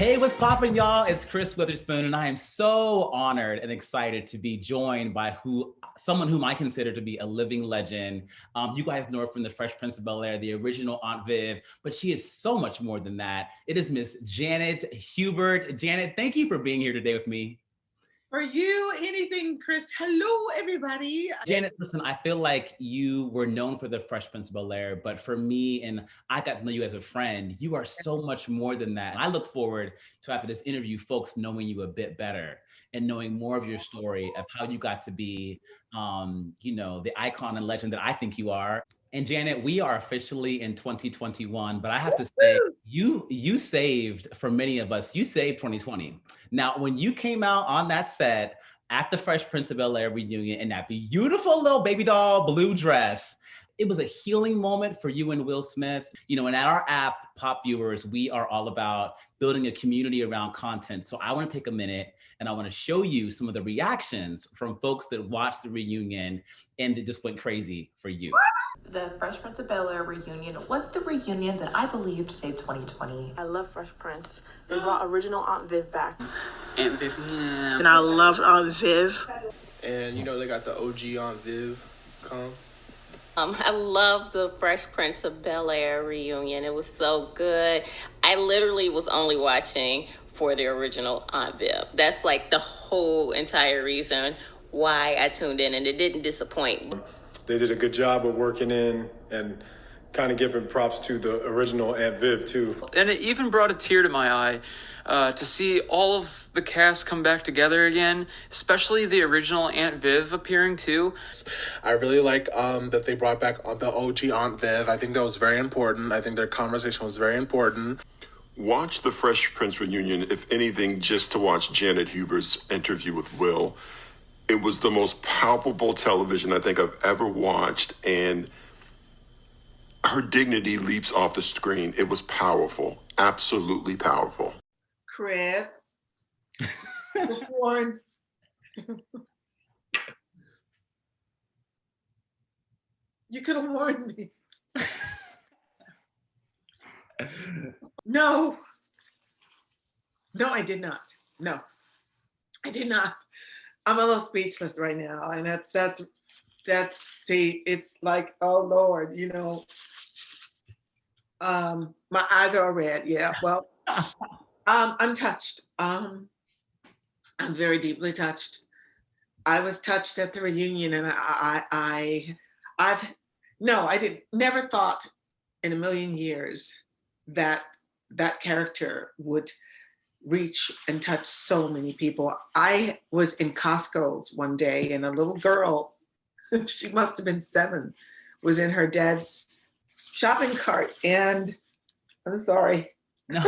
Hey, what's poppin', y'all? It's Chris Witherspoon, and I am so honored and excited to be joined by someone whom I consider to be a living legend. You guys know her from the Fresh Prince of Bel-Air, the original Aunt Viv, but she is so much more than that. It is Miss Janet Hubert. Janet, thank you for being here today with me. For you, anything, Chris. Hello, everybody. Janet, listen, I feel like you were known for the Fresh Prince of Bel-Air, but for me, and I got to know you as a friend, you are so much more than that. I look forward to, after this interview, folks knowing you a bit better and knowing more of your story of how you got to be, the icon and legend that I think you are. And Janet, we are officially in 2021, but I have to say, you saved, for many of us, you saved 2020. Now, when you came out on that set at the Fresh Prince of Bel-Air reunion in that beautiful little baby doll blue dress, it was a healing moment for you and Will Smith. You know, and at our app, PopViewers, we are all about building a community around content. So I want to take a minute and I want to show you some of the reactions from folks that watched the reunion and it just went crazy for you. The Fresh Prince of Bel-Air reunion was the reunion that I believed saved 2020. I love Fresh Prince. They brought original Aunt Viv back. Aunt Viv, yeah. And I loved Aunt Viv. And you know, they got the OG Aunt Viv come. I love the Fresh Prince of Bel-Air reunion. It was so good. I literally was only watching for the original Aunt Viv. That's like the whole entire reason why I tuned in, and it didn't disappoint. They did a good job of working in and kind of giving props to the original Aunt Viv too. And it even brought a tear to my eye to see all of the cast come back together again, especially the original Aunt Viv appearing too. I really like that they brought back the OG Aunt Viv. I think that was very important. I think their conversation was very important. Watch the Fresh Prince reunion, if anything, just to watch Janet Hubert's interview with Will. It was the most palpable television I think I've ever watched, and her dignity leaps off the screen. It was powerful, absolutely powerful. Chris, warned. You could have warned me. No, I did not. No, I did not. I'm a little speechless right now, and that's see, it's like, oh Lord, you know, my eyes are red. Yeah, well, I'm touched. I'm very deeply touched. I was touched at the reunion, and never thought in a million years that that character would reach and touch so many people. I was in Costco's one day and a little girl, she must have been 7, was in her dad's shopping cart, and I'm sorry. No.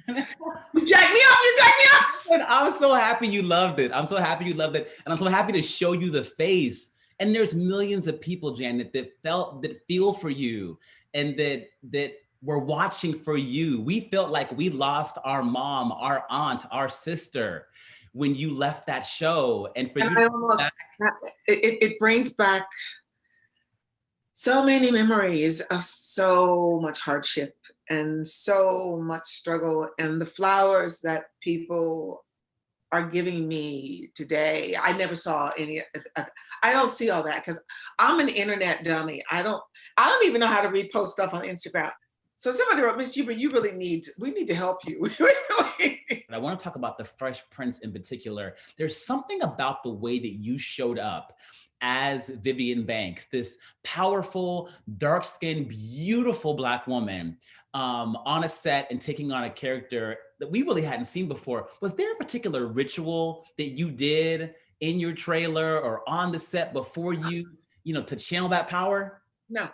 You jacked me up. And I'm so happy you loved it. I'm so happy you loved it. And I'm so happy to show you the face. And there's millions of people, Janet, that feel for you and that we're watching for you. We felt like we lost our mom, our aunt, our sister when you left that show. And for you, it brings back so many memories of so much hardship and so much struggle, and the flowers that people are giving me today. I never saw any. I don't see all that because I'm an internet dummy. I don't even know how to repost stuff on Instagram. So somebody wrote, Miss Hubert, we need to help you. I want to talk about the Fresh Prince in particular. There's something about the way that you showed up as Vivian Banks, this powerful, dark-skinned, beautiful Black woman on a set and taking on a character that we really hadn't seen before. Was there a particular ritual that you did in your trailer or on the set before you to channel that power? No.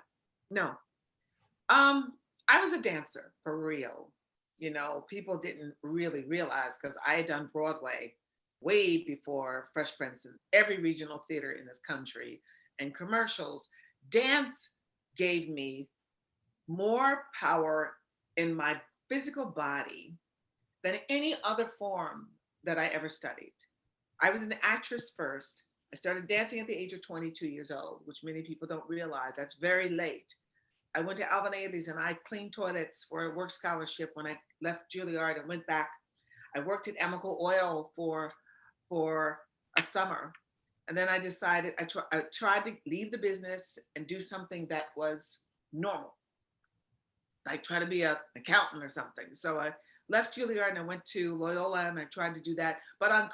I was a dancer for real. You know, people didn't really realize because I had done Broadway way before Fresh Prince in every regional theater in this country and commercials. Dance gave me more power in my physical body than any other form that I ever studied. I was an actress first. I started dancing at the age of 22 years old, which many people don't realize. That's very late. I went to Alvin Ailey's and I cleaned toilets for a work scholarship when I left Juilliard and went back I worked at Emical Oil for a summer. And then I decided, I tried to leave the business and do something that was normal. Like try to be an accountant or something. So I left Juilliard and I went to Loyola and I tried to do that. But on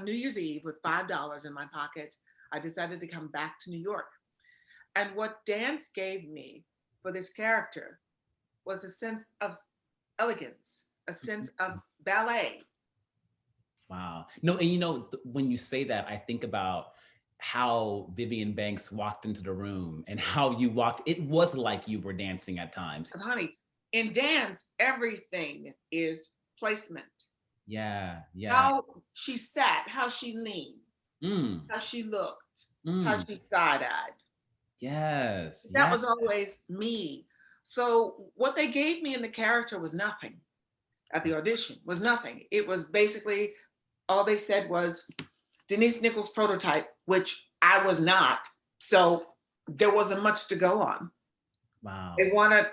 New Year's Eve with $5 in my pocket, I decided to come back to New York. And what dance gave me for this character was a sense of elegance, a sense of ballet. Wow. No, and when you say that, I think about how Vivian Banks walked into the room and how you walked. It was like you were dancing at times. Honey, in dance, everything is placement. Yeah. How she sat, how she leaned, how she looked, how she side-eyed. Yes. That was always me. So what they gave me in the character was nothing. At the audition was nothing. It was basically, all they said was Denise Nichols prototype, which I was not. So there wasn't much to go on. Wow. They wanted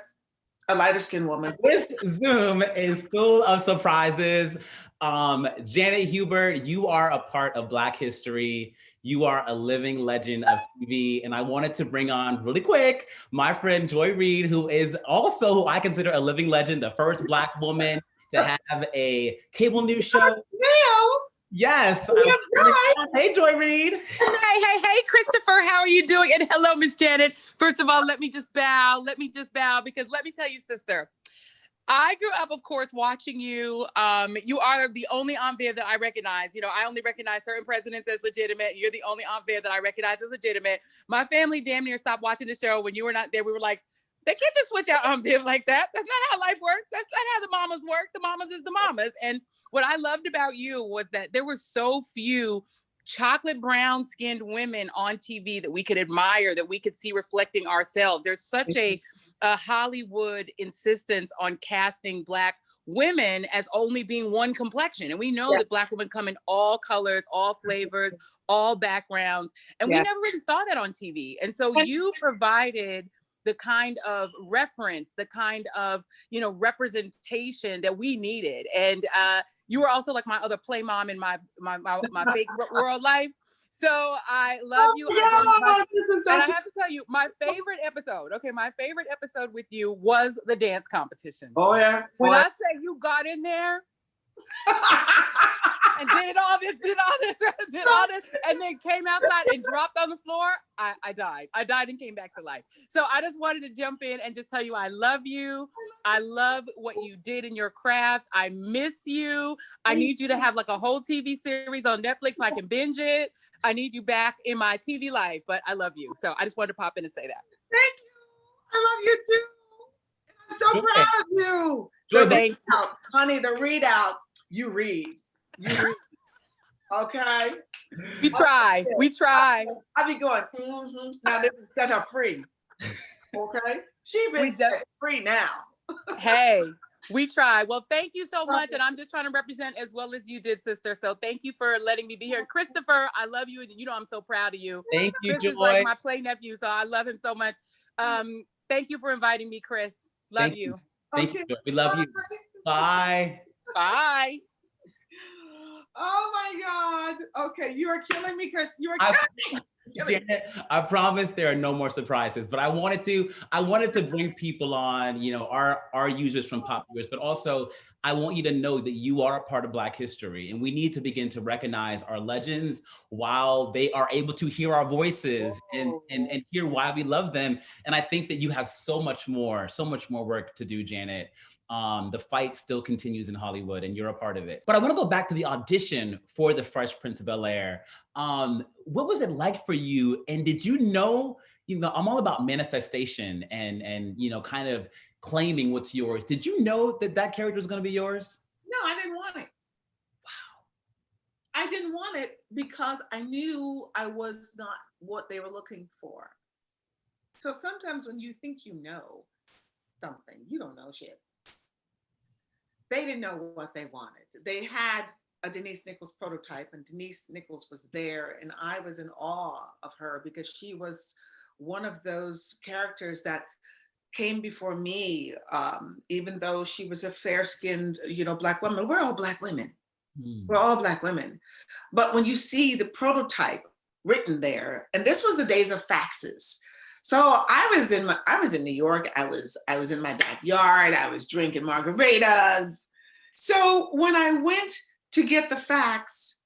a lighter skinned woman. This Zoom is full of surprises. Janet Hubert, you are a part of Black history. You are a living legend of TV. And I wanted to bring on really quick my friend Joy Reid, who is also who I consider a living legend, the first Black woman to have a cable news show. Real? Yes. Hey, Joy Reid. Hey, Christopher, how are you doing? And hello, Miss Janet. First of all, let me just bow because let me tell you, sister, I grew up, of course, watching you. You are the only Aunt Viv that I recognize. I only recognize certain presidents as legitimate. You're the only Aunt Viv that I recognize as legitimate. My family damn near stopped watching the show when you were not there. We were like, they can't just switch out Aunt Viv like that. That's not how life works. That's not how the mamas work. The mamas is the mamas. And what I loved about you was that there were so few chocolate brown skinned women on TV that we could admire, that we could see reflecting ourselves. There's such a Hollywood insistence on casting Black women as only being one complexion. And we know that Black women come in all colors, all flavors, all backgrounds. And we never really saw that on TV. And so you provided the kind of reference, the kind of, representation that we needed. And you were also like my other play mom in my fake world life. So I love you. And I have to tell you, my favorite episode with you was the dance competition. Oh yeah. When I say you got in there and did all this, and then came outside and dropped on the floor, I died. I died and came back to life. So I just wanted to jump in and just tell you, I love you. I love what you did in your craft. I miss you. I need you to have like a whole TV series on Netflix so I can binge it. I need you back in my TV life, but I love you. So I just wanted to pop in and say that. Thank you. I love you too. I'm so proud of you. Thank you. Honey, the readout, you read. Okay. We try. I be going, Now they set her free. Okay. She been set free now. Hey, we try. Well, thank you so much. And I'm just trying to represent as well as you did, sister. So thank you for letting me be here. And Christopher, I love you. And I'm so proud of you. Thank you, Chris Joy. is like my play nephew, so I love him so much. Thank you for inviting me, Chris. Love you. Thank you. We love you. Bye. Bye. Oh my God. Okay, you are killing me, Chris. You are killing me. Janet, I promise there are no more surprises, but I wanted to bring people on, our users from PopViewers, but also I want you to know that you are a part of Black history, and we need to begin to recognize our legends while they are able to hear our voices and hear why we love them. And I think that you have so much more work to do, Janet. The fight still continues in Hollywood and you're a part of it. But I want to go back to the audition for The Fresh Prince of Bel-Air. What was it like for you? And did you know, I'm all about manifestation and kind of claiming what's yours. Did you know that character was going to be yours? No, I didn't want it. Wow. I didn't want it because I knew I was not what they were looking for. So sometimes when you think you know something, you don't know shit. They didn't know what they wanted. They had a Denise Nichols prototype, and Denise Nichols was there, and I was in awe of her because she was one of those characters that came before me, even though she was a fair-skinned, Black woman. We're all Black women. We're all Black women. But when you see the prototype written there, and this was the days of faxes. So I was in New York. I was in my backyard. I was drinking margaritas. So when I went to get the fax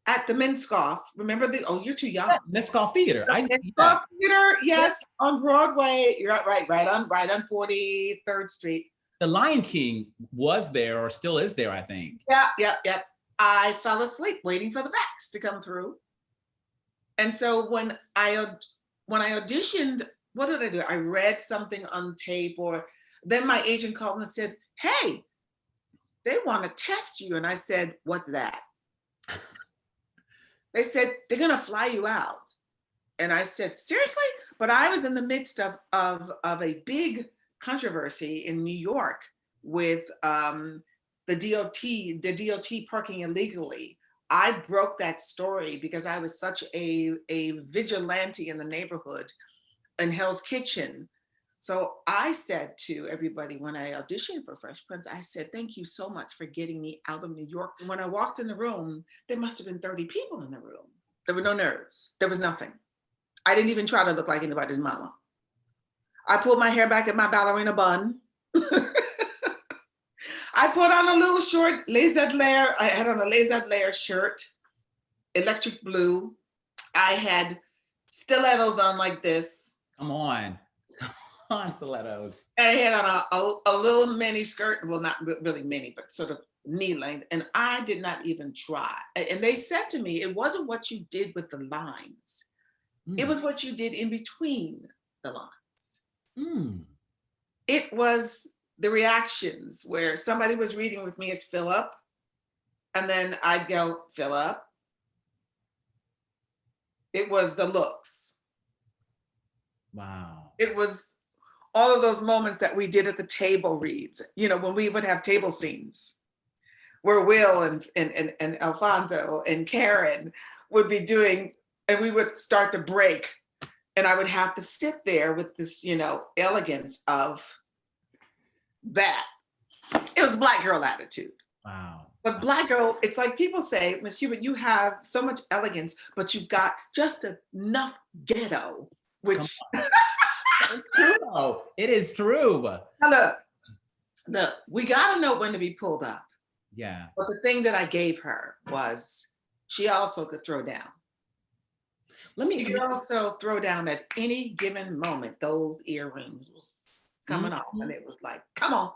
at the Minskoff, remember you're too young. Yeah, Minskoff Theater. Minskoff Theater, yes, on Broadway. You're right on 43rd Street. The Lion King was there, or still is there, I think. Yeah. I fell asleep waiting for the fax to come through. And so when I auditioned, what did I do? I read something on tape, or then my agent called and said, hey, they want to test you. And I said, what's that? They said, they're going to fly you out. And I said, seriously? But I was in the midst of a big controversy in New York with the DOT parking illegally. I broke that story because I was such a vigilante in the neighborhood in Hell's Kitchen. So I said to everybody when I auditioned for Fresh Prince, I said, thank you so much for getting me out of New York. When I walked in the room, there must have been 30 people in the room. There were no nerves. There was nothing. I didn't even try to look like anybody's mama. I pulled my hair back in my ballerina bun. I put on a little short Les Adler. I had on a Les Adler shirt, electric blue. I had stilettos on like this. Come on stilettos. I had on a little mini skirt. Well, not really mini, but sort of knee length. And I did not even try. And they said to me, it wasn't what you did with the lines. It was what you did in between the lines. It was the reactions where somebody was reading with me as Philip, and then I'd go, Philip. It was the looks. Wow. It was all of those moments that we did at the table reads, when we would have table scenes where Will and Alfonso and Karen would be doing, and we would start to break, and I would have to sit there with this, elegance of that. It was Black girl attitude. Wow. But Black girl, it's like people say, Miss Hubert, you have so much elegance, but you've got just enough ghetto, which it's true. It is true. Now look, we gotta know when to be pulled up. Yeah. But the thing that I gave her was she also could throw down. She could also throw down at any given moment. Those earrings was coming off, and it was like, come on.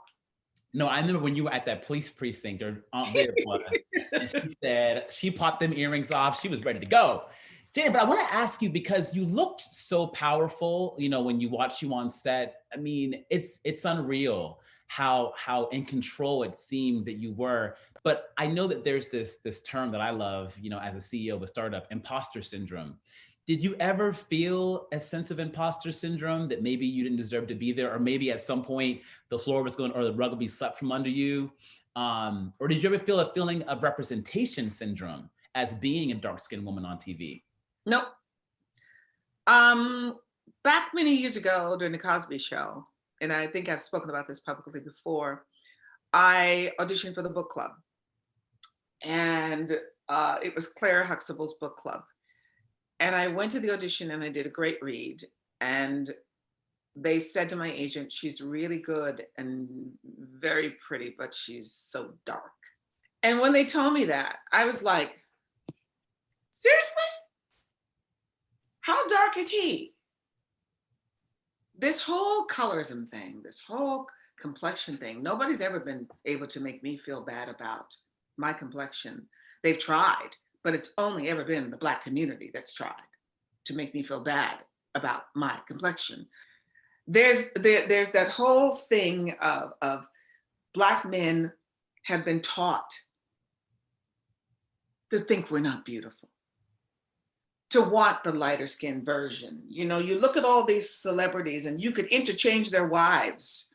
No, I remember when you were at that police precinct, or Aunt Viv was, and she said she popped them earrings off. She was ready to go. Janet, but I want to ask you, because you looked so powerful, when you watch you on set. I mean, it's unreal how in control it seemed that you were. But I know that there's this term that I love, as a CEO of a startup, imposter syndrome. Did you ever feel a sense of imposter syndrome that maybe you didn't deserve to be there, or maybe at some point the floor was going, or the rug would be swept from under you? Or did you ever feel a feeling of representation syndrome as being a dark-skinned woman on TV? Nope. Back many years ago during the Cosby Show, and I think I've spoken about this publicly before, I auditioned for the book club. And it was Claire Huxtable's book club. And I went to the audition and I did a great read. And they said to my agent, she's really good and very pretty, but she's so dark. And when they told me that, I was like, seriously? How dark is he? This whole colorism thing, this whole complexion thing, nobody's ever been able to make me feel bad about my complexion. They've tried, but it's only ever been the Black community that's tried to make me feel bad about my complexion. There's that whole thing of Black men have been taught to think we're not beautiful, to want the lighter skinned version. You look at all these celebrities and you could interchange their wives.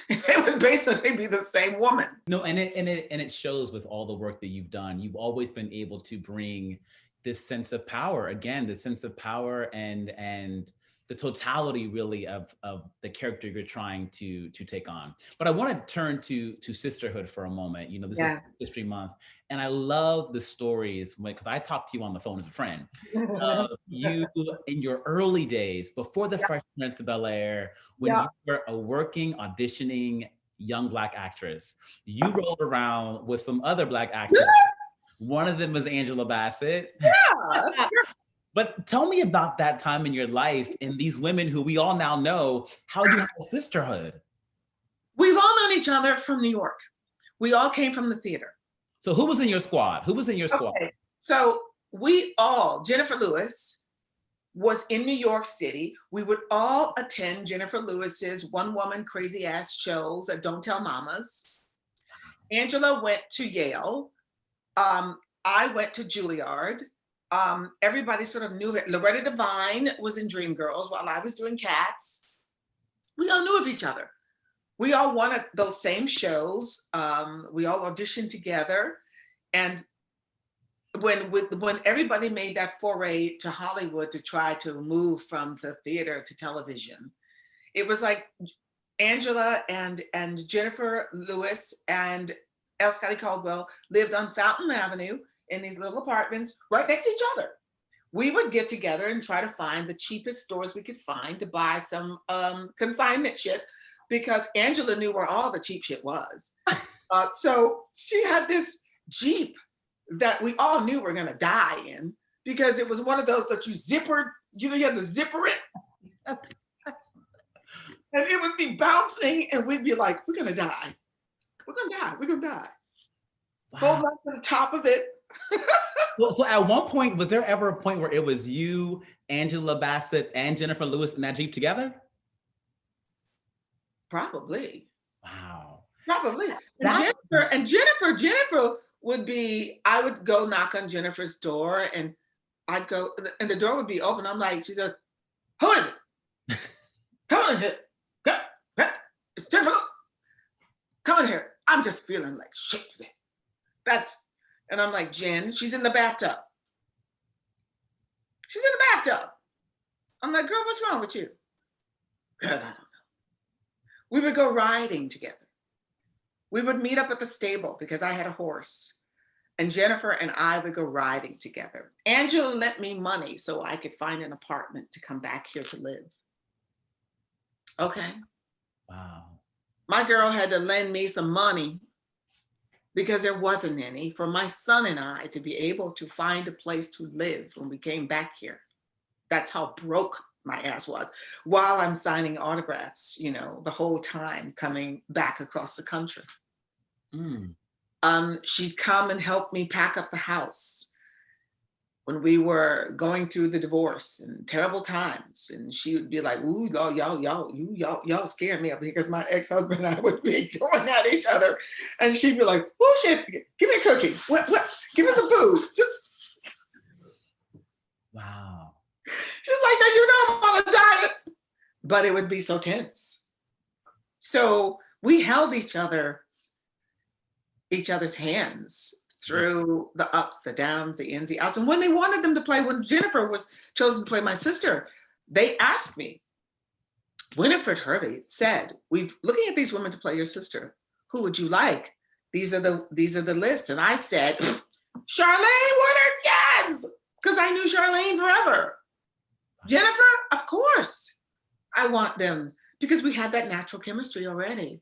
It would basically be the same woman. No, and it shows with all the work that you've done. You've always been able to bring this sense of power, again, the sense of power and the totality really of the character you're trying to take on. But I want to turn to sisterhood for a moment. You know, this is History Month, and I love the stories because I talked to you on the phone as a friend. You in your early days before the Fresh Prince of Bel-Air, when you were a working, auditioning young Black actress, you rolled around with some other Black actresses. One of them was Angela Bassett. Yeah. But tell me about that time in your life and these women who we all now know how you have a sisterhood. We've all known each other from New York. We all came from the theater. So who was in your squad? Who was in your squad? Okay. So we all, Jennifer Lewis was in New York City. We would all attend Jennifer Lewis's one woman crazy ass shows at Don't Tell Mamas. Angela went to Yale. I went to Juilliard. Everybody sort of knew it. Loretta Devine was in Dreamgirls while I was doing Cats. We all knew of each other. We all wanted those same shows. We all auditioned together. And when everybody made that foray to Hollywood to try to move from the theater to television, it was like Angela and Jennifer Lewis and L. Scotty Caldwell lived on Fountain Avenue in these little apartments right next to each other. We would get together and try to find the cheapest stores we could find to buy some consignment shit, because Angela knew where all the cheap shit was. So she had this Jeep that we all knew we're gonna die in, because it was one of those that you zippered, you had to zipper it. And it would be bouncing and we'd be like, we're gonna die. We're gonna die, we're gonna die. Wow. Hold on to the top of it. So at one point, was there ever a point where it was you, Angela Bassett, and Jennifer Lewis in that Jeep together? Probably. Wow. Probably. And Jennifer would be, I would go knock on Jennifer's door and I'd go, and the door would be open. I'm like, she said, who is it? Come in here. It's Jennifer. Come in here. I'm just feeling like shit today. And I'm like, Jen, she's in the bathtub. She's in the bathtub. I'm like, girl, what's wrong with you? Girl, I don't know. We would go riding together. We would meet up at the stable because I had a horse. And Jennifer and I would go riding together. Angela lent me money so I could find an apartment to come back here to live. Okay. Wow. My girl had to lend me some money because there wasn't any for my son and I to be able to find a place to live when we came back here. That's how broke my ass was, while I'm signing autographs, the whole time coming back across the country. She'd come and help me pack up the house when we were going through the divorce and terrible times. And she would be like, ooh, y'all scare me up here, because my ex-husband and I would be going at each other. And she'd be like, oh shit, give me a cookie. What? Give me some food. Wow. She's like, now you know I'm on a diet. But it would be so tense. So we held each other's hands through the ups, the downs, the ins, the outs. And when they wanted them to play, when Jennifer was chosen to play my sister, they asked me, Winifred Hervey said, we're looking at these women to play your sister. Who would you like? These are the lists. And I said, Charlene Woodard, yes! Because I knew Charlene forever. Jennifer, of course. I want them, because we had that natural chemistry already.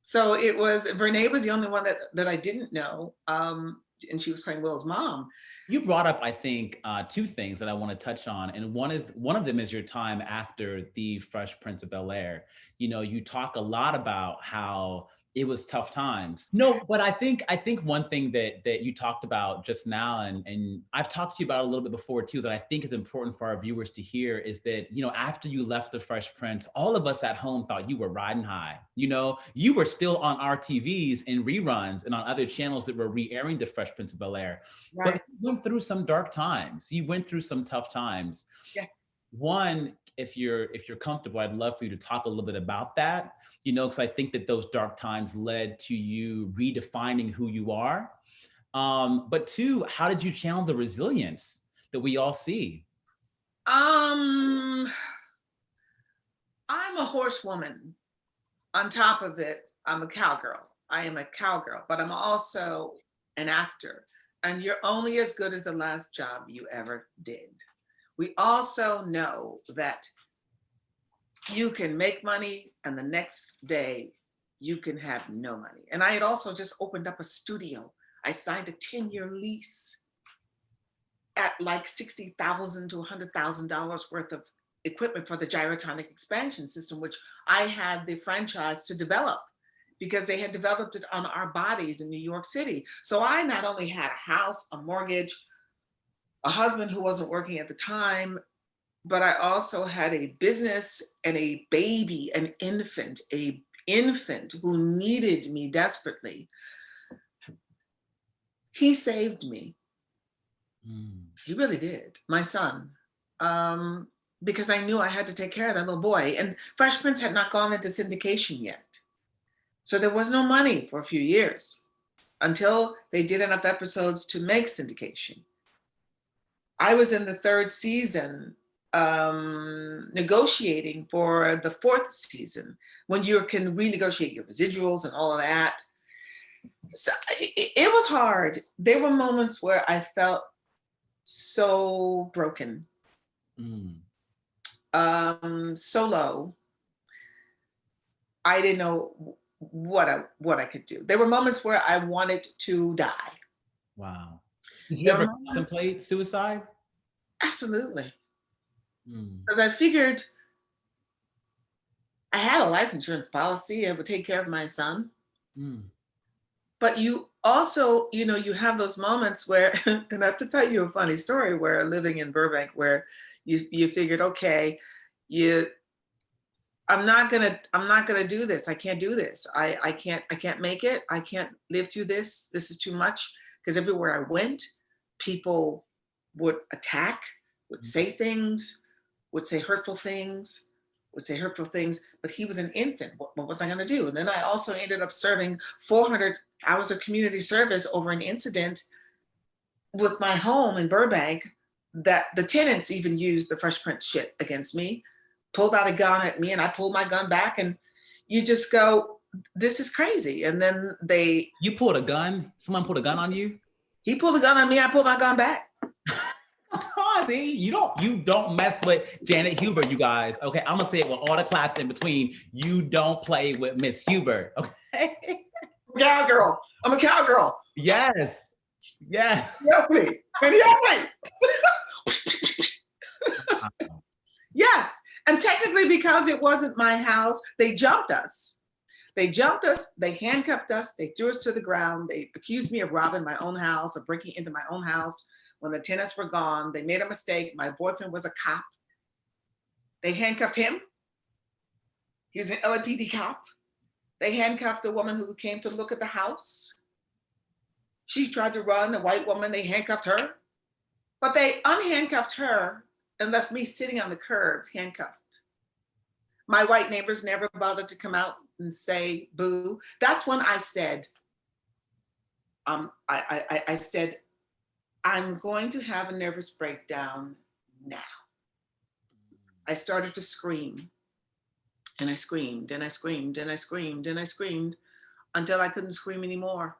So it was, Renee was the only one that I didn't know. And she was playing Will's mom. You brought up, I think, two things that I want to touch on. And one of them is your time after the Fresh Prince of Bel-Air. You talk a lot about how it was tough times. No, but I think one thing that you talked about just now, and I've talked to you about a little bit before too, that I think is important for our viewers to hear, is that, after you left the Fresh Prince, all of us at home thought you were riding high. You were still on our TVs in reruns and on other channels that were re-airing the Fresh Prince of Bel-Air. Right. But you went through some dark times. You went through some tough times. Yes. One, if you're comfortable, I'd love for you to talk a little bit about that, because I think that those dark times led to you redefining who you are. But two, how did you channel the resilience that we all see? horsewoman. On top of it, I'm a cowgirl. I am a cowgirl, but I'm also an actor. And you're only as good as the last job you ever did. We also know that you can make money and the next day you can have no money. And I had also just opened up a studio. I signed a 10-year lease at like $60,000 to $100,000 worth of equipment for the gyrotonic expansion system, which I had the franchise to develop because they had developed it on our bodies in New York City. So I not only had a house, a mortgage, a husband who wasn't working at the time, but I also had a business and a baby, an infant who needed me desperately. He saved me. He really did, my son, because I knew I had to take care of that little boy. And Fresh Prince had not gone into syndication yet. So there was no money for a few years until they did enough episodes to make syndication. I was in the third season negotiating for the fourth season when you can renegotiate your residuals and all of that. So it was hard. There were moments where I felt so broken, so low. I didn't know what I could do. There were moments where I wanted to die. Wow. Did you ever contemplate suicide? Absolutely. Because I figured I had a life insurance policy. I would take care of my son. But you also, you have those moments where, and I have to tell you a funny story where living in Burbank, where you figured, okay, I'm not gonna do this. I can't do this. I can't make it. I can't live through this. This is too much. Because everywhere I went, people would attack, would say things, would say hurtful things, but he was an infant. What was I gonna do? And then I also ended up serving 400 hours of community service over an incident with my home in Burbank that the tenants even used the Fresh Prince shit against me, pulled out a gun at me, and I pulled my gun back, and you just go, this is crazy. And then You pulled a gun? Someone pulled a gun on you? He pulled a gun on me, I pulled my gun back. See, you don't mess with Janet Hubert, you guys. Okay, I'm gonna say it with all the claps in between. You don't play with Miss Hubert, okay? Cowgirl. I'm a cowgirl. Yes. Yes. Help me. Yes. And technically, because it wasn't my house, they jumped us. They handcuffed us, they threw us to the ground. They accused me of robbing my own house, of breaking into my own house. When the tenants were gone, they made a mistake. My boyfriend was a cop. They handcuffed him. He was an LAPD cop. They handcuffed a woman who came to look at the house. She tried to run, a white woman, they handcuffed her. But they unhandcuffed her and left me sitting on the curb, handcuffed. My white neighbors never bothered to come out and say boo. That's when I said, I said, I'm going to have a nervous breakdown now. I started to scream, and I screamed, and I screamed, and I screamed, and I screamed until I couldn't scream anymore.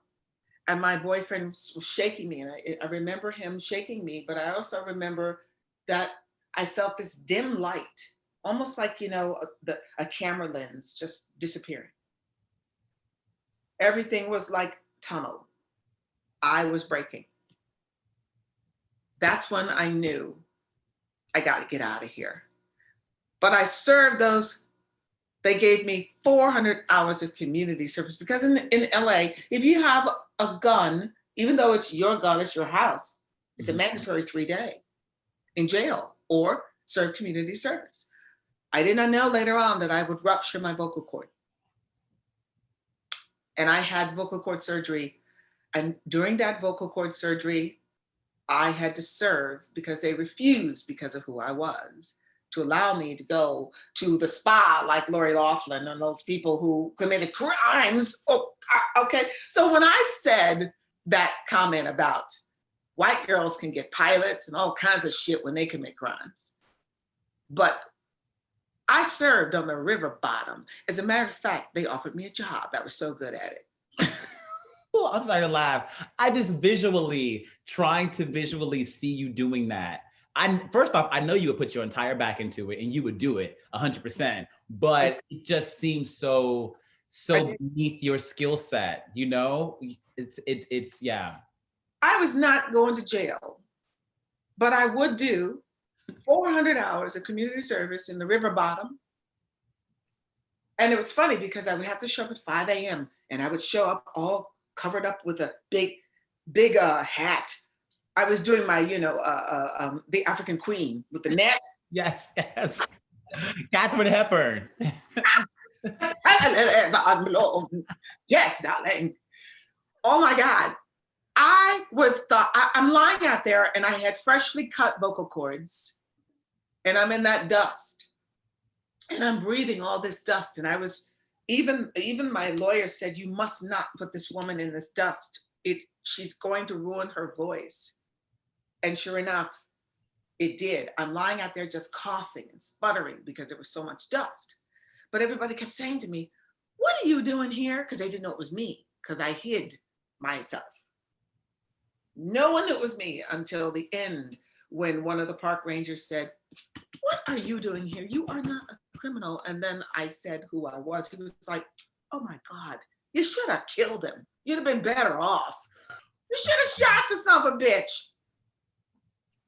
And my boyfriend was shaking me, and I remember him shaking me, but I also remember that I felt this dim light, almost like, a camera lens just disappearing. Everything was like tunnel. I was breaking. That's when I knew I got to get out of here. But I served they gave me 400 hours of community service because in LA, if you have a gun, even though it's your gun, it's your house, it's a mandatory 3-day in jail or serve community service. I did not know later on that I would rupture my vocal cord. And I had vocal cord surgery. And during that vocal cord surgery, I had to serve because they refused, because of who I was, to allow me to go to the spa like Lori Loughlin and those people who committed crimes. Oh, okay. So when I said that comment about white girls can get pilots and all kinds of shit when they commit crimes, but I served on the river bottom. As a matter of fact, they offered me a job. I was so good at it. Well, I'm sorry to laugh. I just trying to visually see you doing that. First off, I know you would put your entire back into it and you would do it 100%, but it just seems so beneath your skill set, you know? It's yeah. I was not going to jail, but I would do 400 hours of community service in the river bottom. And it was funny because I would have to show up at 5 a.m. and I would show up all covered up with a big hat. I was doing my, the African Queen with the net. Yes. Catherine Hepburn. Yes, darling. Oh my God. I'm lying out there and I had freshly cut vocal cords and I'm in that dust and I'm breathing all this dust. And I was, even my lawyer said, you must not put this woman in this dust. She's going to ruin her voice. And sure enough, it did. I'm lying out there just coughing and sputtering because there was so much dust. But everybody kept saying to me, what are you doing here? Because they didn't know it was me, because I hid myself. No one knew it was me until the end, when one of the park rangers said, what are you doing here? You are not a criminal. And then I said who I was. He was like, oh my God, you should have killed him. You'd have been better off. You should have shot the son of a bitch.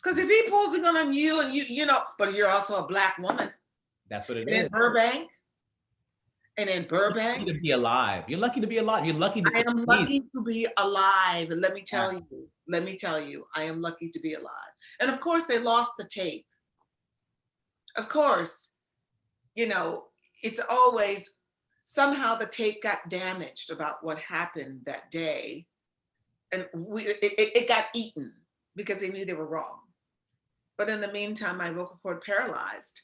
Because if he pulls a gun on you and but you're also a Black woman. That's what it is. In Burbank. And in Burbank. You're lucky to be alive. You're lucky to be alive. You're lucky to I am lucky to be alive. And let me tell you, I am lucky to be alive. And of course, they lost the tape. Of course, it's always, somehow the tape got damaged about what happened that day. And it got eaten because they knew they were wrong. But in the meantime, my vocal cord paralyzed.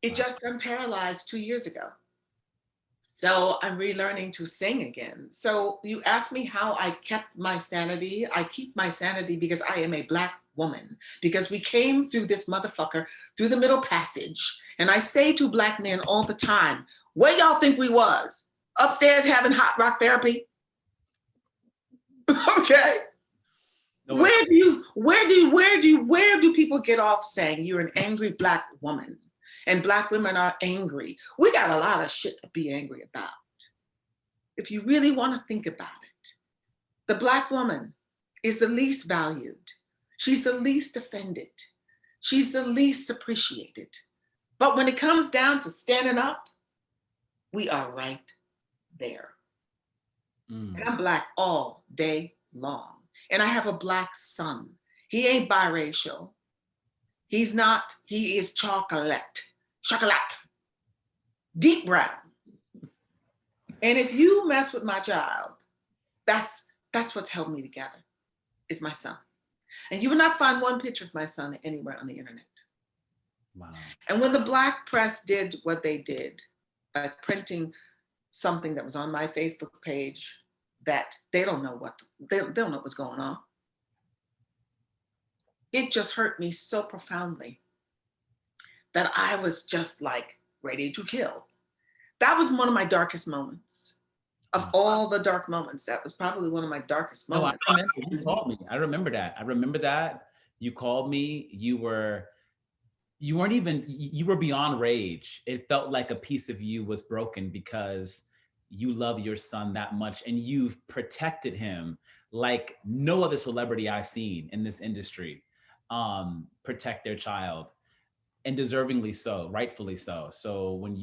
It just unparalyzed 2 years ago. So I'm relearning to sing again. So you asked me how I kept my sanity. I keep my sanity because I am a Black woman, because we came through this motherfucker through the Middle Passage. And I say to Black men all the time, where y'all think we was? Upstairs having hot rock therapy? Okay. No, where do people get off saying you're an angry Black woman? And Black women are angry. We got a lot of shit to be angry about. If you really want to think about it, the Black woman is the least valued. She's the least offended. She's the least appreciated. But when it comes down to standing up, we are right there. And I'm Black all day long. And I have a Black son. He ain't biracial. He's not, he is chocolate. Deep brown. And if you mess with my child, that's what's held me together, is my son. And you will not find one picture of my son anywhere on the internet. Wow. And when the Black press did what they did by printing something that was on my Facebook page that they don't know they don't know what's going on, it just hurt me so profoundly that I was just like ready to kill. That was one of my darkest moments. Of all the dark moments, that was probably one of my darkest moments. No, I remember you called me. I remember that. You called me. You were beyond rage. It felt like a piece of you was broken because you love your son that much and you've protected him like no other celebrity I've seen in this industry protect their child. And deservingly so, rightfully so. So when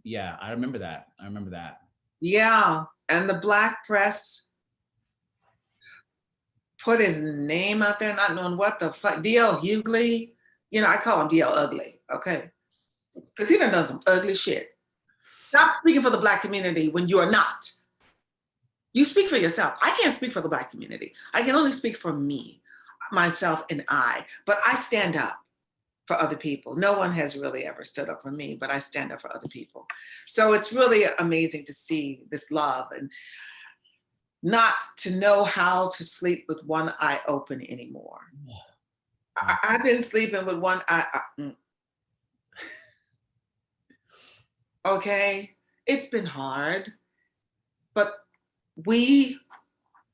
I remember that. Yeah, and the Black press put his name out there, not knowing what the fuck. D.L. Hughley, I call him D.L. Ugly, okay? Because he done some ugly shit. Stop speaking for the Black community when you are not. You speak for yourself. I can't speak for the Black community. I can only speak for me, myself, and I. But I stand up for other people. No one has really ever stood up for me, but I stand up for other people. So it's really amazing to see this love and not to know how to sleep with one eye open anymore. I've been sleeping with one eye. Okay, it's been hard, but we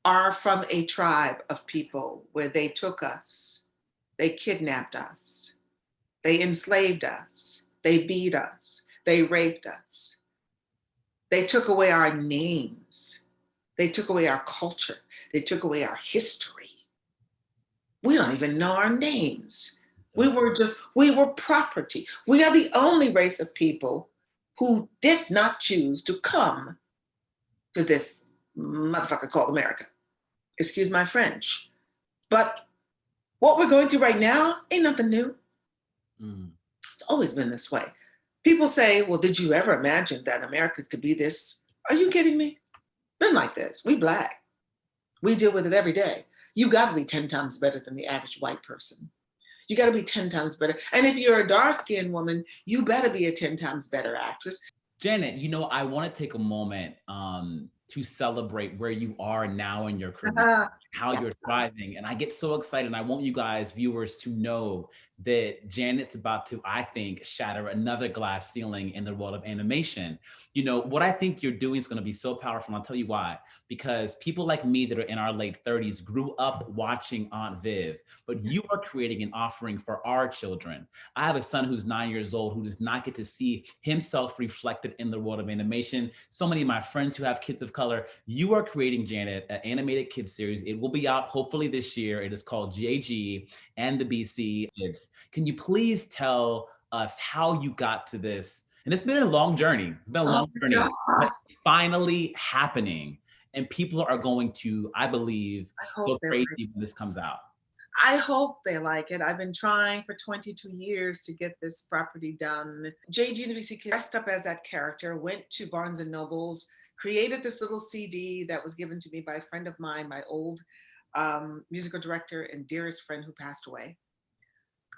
are from a tribe of people where they took us, they kidnapped us, they enslaved us, they beat us, they raped us, they took away our names, they took away our culture, they took away our history. We don't even know our names. We were property. We are the only race of people who did not choose to come to this motherfucker called America. Excuse my French. But what we're going through right now ain't nothing new. It's always been this way. People say, well, did you ever imagine that America could be this? Are you kidding me? Been like this. We Black. We deal with it every day. You got to be 10 times better than the average white person. You got to be 10 times better. And if you're a dark-skinned woman, you better be a 10 times better actress. Janet, you know, I want to take a moment to celebrate where you are now in your career, how you're thriving. And I get so excited. And I want you guys, viewers, to know that Janet's about to, I think, shatter another glass ceiling in the world of animation. You know, what I think you're doing is going to be so powerful. And I'll tell you why. Because people like me that are in our late 30s grew up watching Aunt Viv, but you are creating an offering for our children. I have a son who's 9 years old who does not get to see himself reflected in the world of animation. So many of my friends who have kids of color, you are creating, Janet, an animated kids series. It will be out hopefully this year. It is called JG and the BC Kids. Can you please tell us how you got to this? And it's been a long journey. It's been a long journey, but it's finally happening. And people are going to, I believe, go crazy when this comes out. I hope they like it. I've been trying for 22 years to get this property done. JG and the BC Kids dressed up as that character, went to Barnes and Nobles, created this little CD that was given to me by a friend of mine, my old musical director and dearest friend who passed away,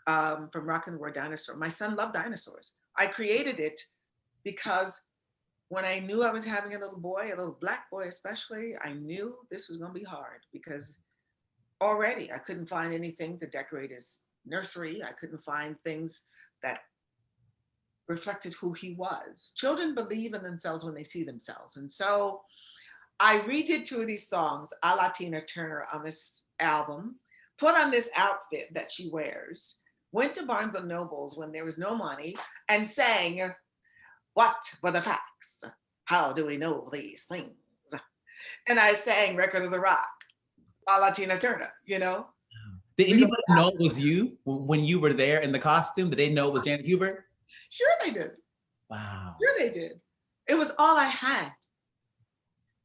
from Rock and Roll Dinosaur. My son loved dinosaurs. I created it because when I knew I was having a little boy, a little Black boy especially, I knew this was gonna be hard because already I couldn't find anything to decorate his nursery. I couldn't find things that reflected who he was. Children believe in themselves when they see themselves. And so I redid 2 of these songs, a la Tina Turner, on this album, put on this outfit that she wears, went to Barnes and Nobles when there was no money and sang, "What were the facts? How do we know these things?" And I sang Record of the Rock, a la Tina Turner, you know? Did anybody know it was you when you were there in the costume? Did they know it was Janet Hubert? Sure they did. Wow. Sure they did. It was all I had.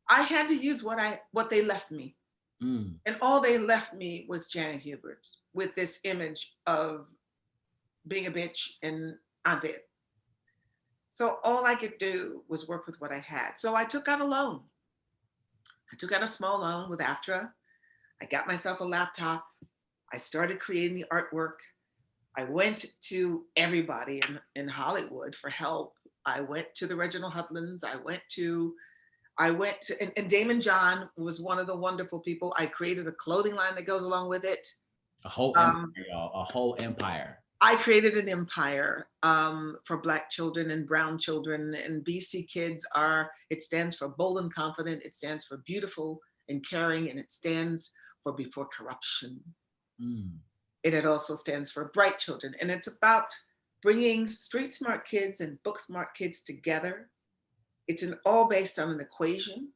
I had to use what they left me. And all they left me was Janet Hubert with this image of being a bitch and Aunt Viv. So all I could do was work with what I had. So I took out a loan. I took out a small loan with AFTRA. I got myself a laptop. I started creating the artwork. I went to everybody in Hollywood for help. I went to the Reginald Hudlins. I went to, and Damon John was one of the wonderful people. I created a clothing line that goes along with it. A whole empire, y'all, a whole empire. I created an empire for Black children and brown children, and BC Kids it stands for bold and confident. It stands for beautiful and caring, and it stands for before corruption. And it also stands for bright children. And it's about bringing street smart kids and book smart kids together. It's all based on an equation,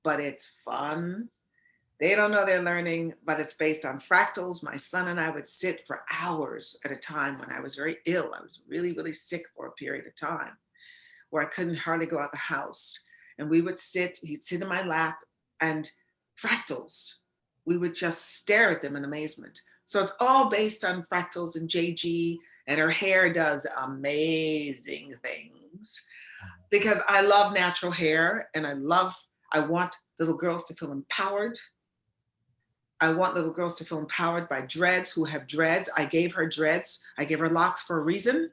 but it's fun. They don't know they're learning, but it's based on fractals. My son and I would sit for hours at a time when I was very ill. I was really, really sick for a period of time where I couldn't hardly go out the house. And we would he'd sit in my lap, and fractals, we would just stare at them in amazement. So it's all based on fractals and JG, and her hair does amazing things because I love natural hair, and I want little girls to feel empowered. I want little girls to feel empowered by dreads, who have dreads. I gave her dreads. I gave her locks for a reason,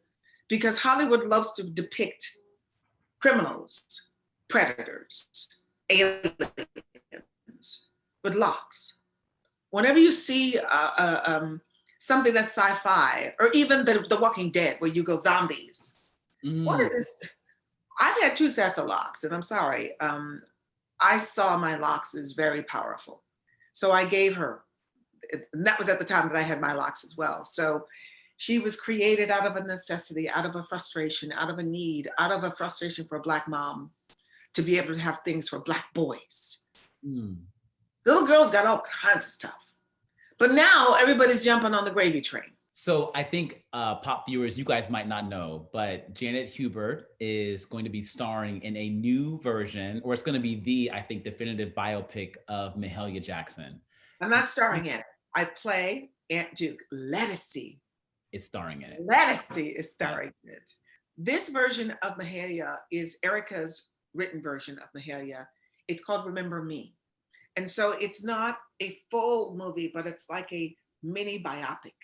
because Hollywood loves to depict criminals, predators, aliens with locks. Whenever you see something that's sci-fi, or even the Walking Dead, where you go zombies, what is this? I've had 2 sets of locks, and I'm sorry. I saw my locks as very powerful. So I gave her, and that was at the time that I had my locks as well. So she was created out of a necessity, out of a frustration, out of a need, out of a frustration for a Black mom to be able to have things for Black boys. Little girls got all kinds of stuff. But now everybody's jumping on the gravy train. So I think pop viewers, you guys might not know, but Janet Hubert is going to be starring in a new version, or it's going to be the, I think, definitive biopic of Mahalia Jackson. I'm not starring in it. I play Aunt Duke. Lettucey. It's starring in it. Lettucey is starring in it. This version of Mahalia is Erica's written version of Mahalia. It's called Remember Me. And so it's not a full movie, but it's like a mini biopic.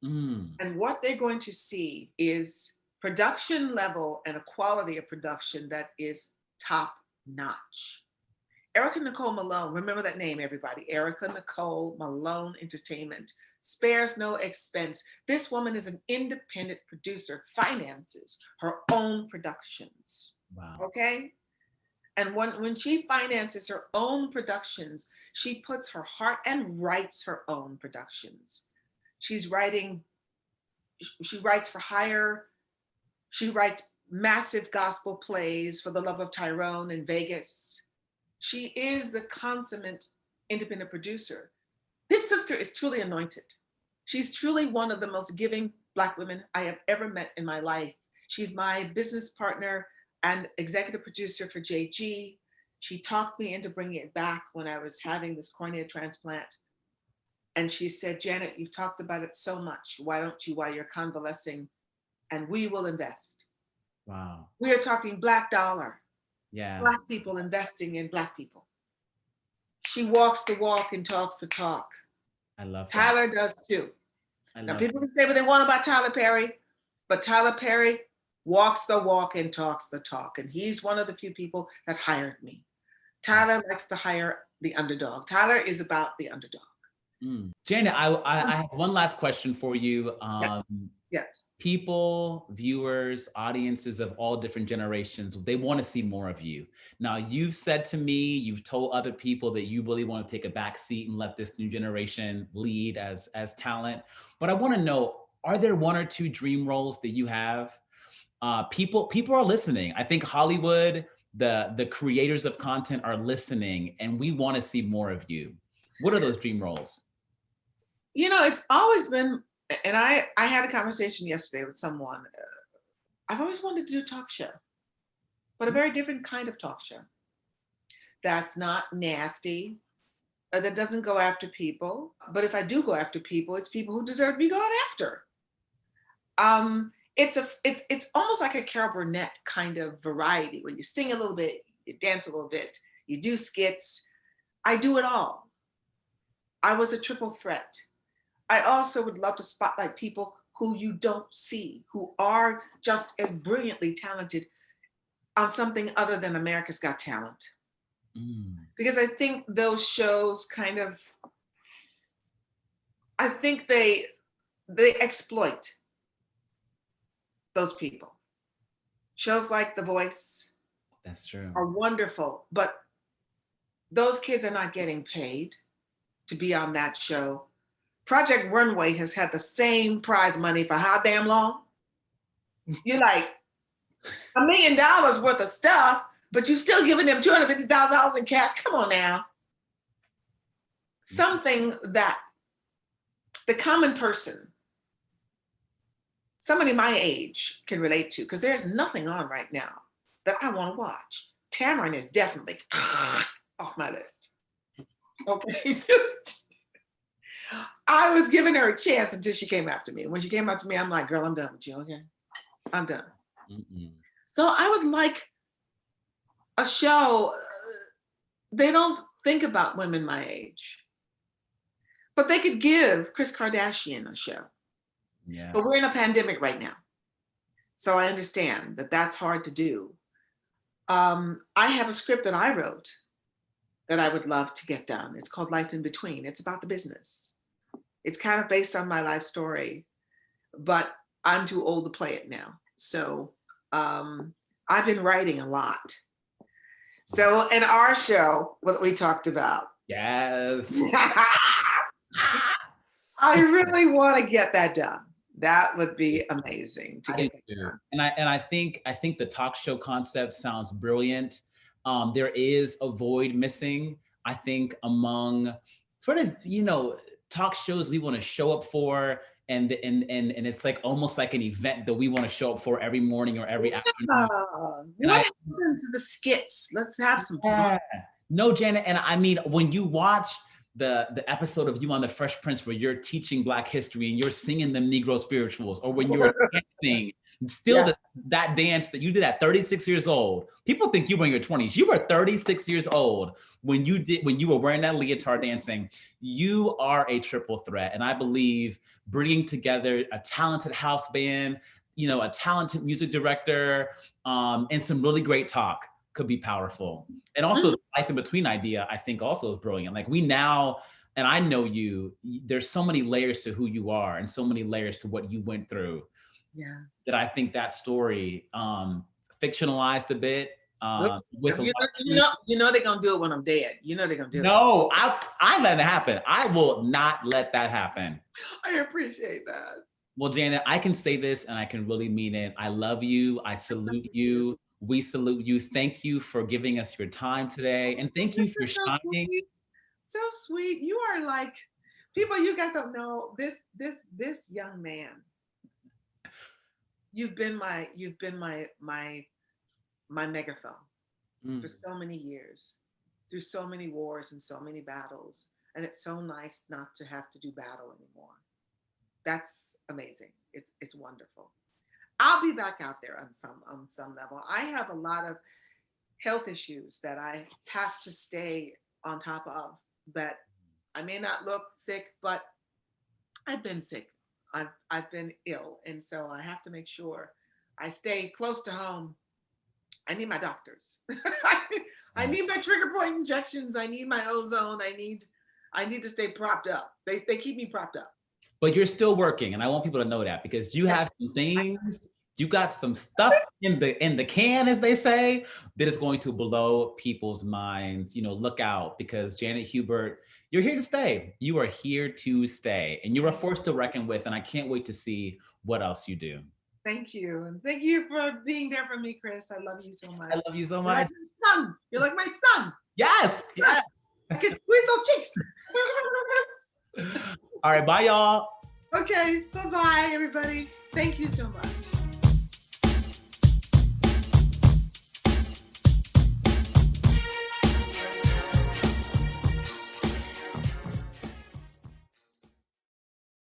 And what they're going to see is production level and a quality of production that is top notch. Erica Nicole Malone, remember that name, everybody. Erica Nicole Malone Entertainment spares no expense. This woman is an independent producer, finances her own productions. Wow. Okay? And when she finances her own productions, she puts her heart and writes her own productions. She writes for hire. She writes massive gospel plays for the love of Tyrone in Vegas. She is the consummate independent producer. This sister is truly anointed. She's truly one of the most giving Black women I have ever met in my life. She's my business partner and executive producer for JG. She talked me into bringing it back when I was having this cornea transplant. And she said, Janet, you've talked about it so much. Why don't you, while you're convalescing, and we will invest. Wow. We are talking Black dollar. Yeah. Black people investing in Black people. She walks the walk and talks the talk. I love that. Tyler does too. Now people that. can say what they want about Tyler Perry, but Tyler Perry walks the walk and talks the talk. And he's one of the few people that hired me. Tyler likes to hire the underdog. Tyler is about the underdog. Janet, I have one last question for you. Yes. People, viewers, audiences of all different generations, they want to see more of you. Now, you've said to me, you've told other people that you really want to take a back seat and let this new generation lead as talent. But I want to know, are there 1 or 2 dream roles that you have? People are listening. I think Hollywood, the creators of content are listening, and we want to see more of you. What are those dream roles? You know, it's always been, and I had a conversation yesterday with someone. I've always wanted to do a talk show, but a very different kind of talk show. That's not nasty, that doesn't go after people. But if I do go after people, it's people who deserve to be gone after. It's almost like a Carol Burnett kind of variety where you sing a little bit, you dance a little bit, you do skits. I do it all. I was a triple threat. I also would love to spotlight people who you don't see, who are just as brilliantly talented on something other than America's Got Talent. Because I think those shows kind of, I think they exploit those people. Shows like The Voice. That's true. Are wonderful, but those kids are not getting paid to be on that show. Project Runway has had the same prize money for how damn long? You're like, $1 million worth of stuff, but you're still giving them $250,000 in cash. Come on now. Something that the common person, somebody my age can relate to, because there's nothing on right now that I want to watch. Tamron is definitely off my list. Okay, I was giving her a chance until she came after me. When she came after me, I'm like, girl, I'm done with you, okay? I'm done. So I would like a show. They don't think about women my age, but they could give Kris Kardashian a show. Yeah. But we're in a pandemic right now. So I understand that that's hard to do. I have a script that I wrote that I would love to get done. It's called Life in Between. It's about the business. It's kind of based on my life story, but I'm too old to play it now. So I I've been writing a lot. So in our show, what we talked about. Yes. I really want to get that done. That would be amazing to get that done. And I think the talk show concept sounds brilliant. There is a void missing, I think, among sort of, talk shows we want to show up for, and it's like almost like an event that we want to show up for every morning or every afternoon. What happened to the skits? Let's have some fun. No, Janet, and I mean, when you watch the episode of you on the Fresh Prince where you're teaching Black history and you're singing them Negro spirituals, or when you're dancing, still that dance that you did at 36 years old, people think you were in your 20s. You were 36 years old when you were wearing that leotard dancing. You are a triple threat, and I believe bringing together a talented house band, a talented music director, and some really great talk could be powerful. And also the life in between idea, I think also is brilliant. Like we now, and I know you, there's so many layers to who you are and so many layers to what you went through. Yeah. That I think that story fictionalized a bit. With they're gonna do it when I'm dead. They're gonna do it. No, I let it happen. I will not let that happen. I appreciate that. Well, Janet, I can say this and I can really mean it. I love you. I salute you. We salute you. Thank you for giving us your time today. And thank you for shining. So sweet. You are like, people, you guys don't know this young man. You've been my megaphone for so many years, through so many wars and so many battles. And it's so nice not to have to do battle anymore. That's amazing. It's wonderful. I'll be back out there on some level. I have a lot of health issues that I have to stay on top of, that I may not look sick, but I've been sick. I've been ill. And so I have to make sure I stay close to home. I need my doctors. I need my trigger point injections. I need my ozone. I need to stay propped up. They keep me propped up. But you're still working, and I want people to know that, because you have some things, you got some stuff in the can, as they say, that is going to blow people's minds. Look out, because Janet Hubert, you're here to stay. You are here to stay, and you're a force to reckon with, and I can't wait to see what else you do. Thank you. And thank you for being there for me, Chris. I love you so much. I love you so much. You're like my son. Yes. Yes. I can squeeze those cheeks. All right, bye, y'all. Okay, bye-bye, everybody. Thank you so much.